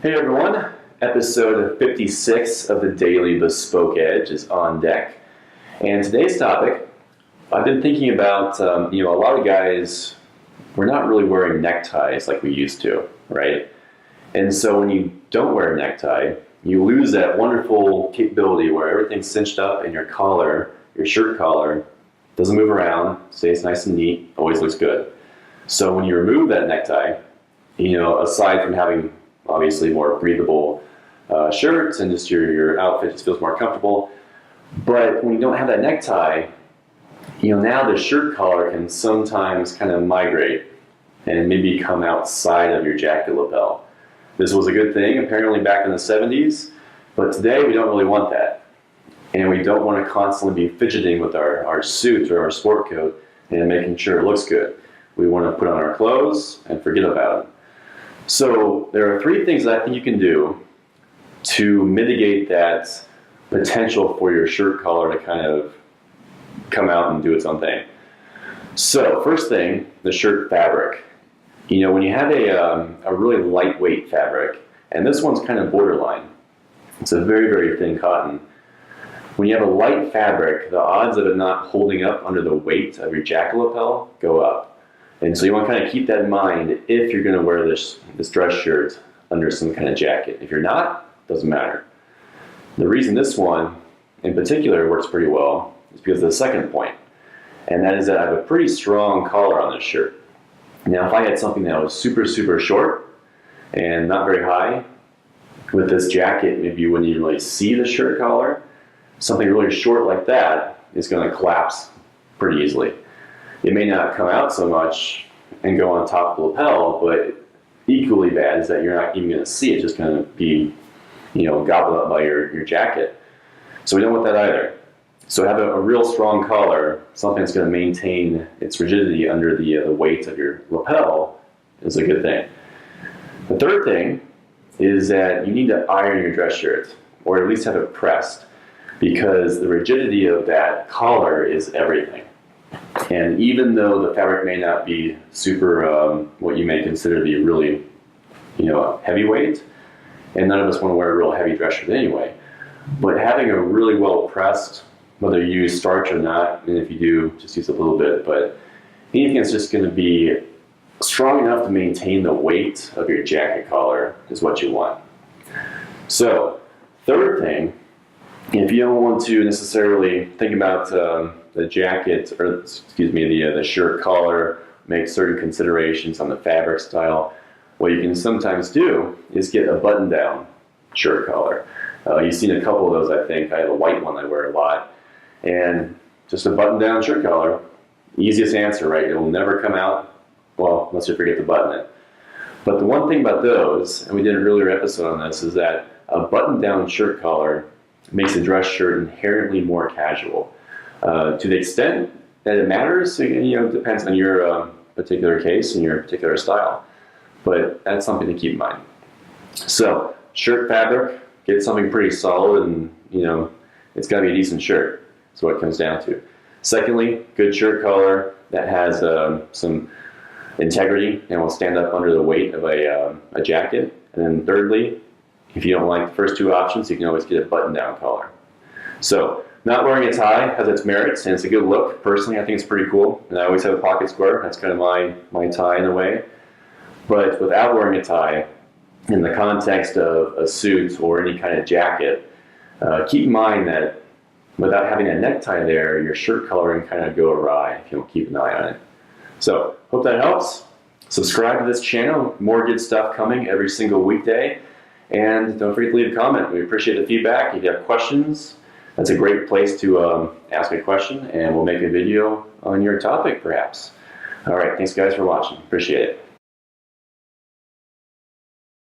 Hey everyone, episode 56 of the Daily Bespoke Edge is on deck. And today's topic, I've been thinking about, a lot of guys, we're not really wearing neckties like we used to, right? And so when you don't wear a necktie, you lose that wonderful capability where everything's cinched up and your collar, your shirt collar, doesn't move around, stays nice and neat, always looks good. So when you remove that necktie, aside from having obviously more breathable shirts and just your outfit just feels more comfortable. But when you don't have that necktie, now the shirt collar can sometimes kind of migrate and maybe come outside of your jacket lapel. This was a good thing apparently back in the 70s, but today we don't really want that. And we don't want to constantly be fidgeting with our suit or our sport coat and making sure it looks good. We want to put on our clothes and forget about them. So there are three things that I think you can do to mitigate that potential for your shirt collar to kind of come out and do its own thing. So first thing, the shirt fabric. When you have a really lightweight fabric, and this one's kind of borderline, it's a very, very thin cotton. When you have a light fabric, the odds of it not holding up under the weight of your jacket lapel go up. And so you want to kind of keep that in mind if you're going to wear this dress shirt under some kind of jacket. If you're not, doesn't matter. The reason this one in particular works pretty well is because of the second point. And that is that I have a pretty strong collar on this shirt. Now, if I had something that was super, super short and not very high, with this jacket, maybe you wouldn't even really see the shirt collar. Something really short like that is going to collapse pretty easily. It may not come out so much and go on top of the lapel, but equally bad is that you're not even going to see it. It's just going to be, gobbled up by your jacket. So we don't want that either. So have a real strong collar, something that's going to maintain its rigidity under the weight of your lapel is a good thing. The third thing is that you need to iron your dress shirt, or at least have it pressed, because the rigidity of that collar is everything. And even though the fabric may not be super, what you may consider to be really, heavyweight, and none of us want to wear a real heavy dress shirt anyway, but having a really well pressed, whether you use starch or not, and if you do, just use a little bit, but anything that's just going to be strong enough to maintain the weight of your jacket collar is what you want. So, third thing, if you don't want to necessarily think about the jacket, or the shirt collar, make certain considerations on the fabric style, what you can sometimes do is get a button-down shirt collar. You've seen a couple of those, I think. I have a white one I wear a lot. And just a button-down shirt collar, easiest answer, right? It will never come out, well, unless you forget to button it. But the one thing about those, and we did an earlier episode on this, is that a button-down shirt collar makes a dress shirt inherently more casual. To the extent that it matters, it depends on your particular case and your particular style. But that's something to keep in mind. So, shirt fabric, get something pretty solid, and it's got to be a decent shirt. That's what it comes down to. Secondly, good shirt collar that has some integrity and will stand up under the weight of a jacket. And then thirdly, if you don't like the first two options, you can always get a button-down collar. So, not wearing a tie has its merits, and it's a good look. Personally, I think it's pretty cool. And I always have a pocket square. That's kind of my tie in a way. But without wearing a tie, in the context of a suit or any kind of jacket, keep in mind that without having a necktie there, your shirt color can kind of go awry if you don't keep an eye on it. So, hope that helps. Subscribe to this channel. More good stuff coming every single weekday. And don't forget to leave a comment. We appreciate the feedback. If you have questions, that's a great place to ask a question, and we'll make a video on your topic, perhaps. All right, thanks guys for watching. Appreciate it.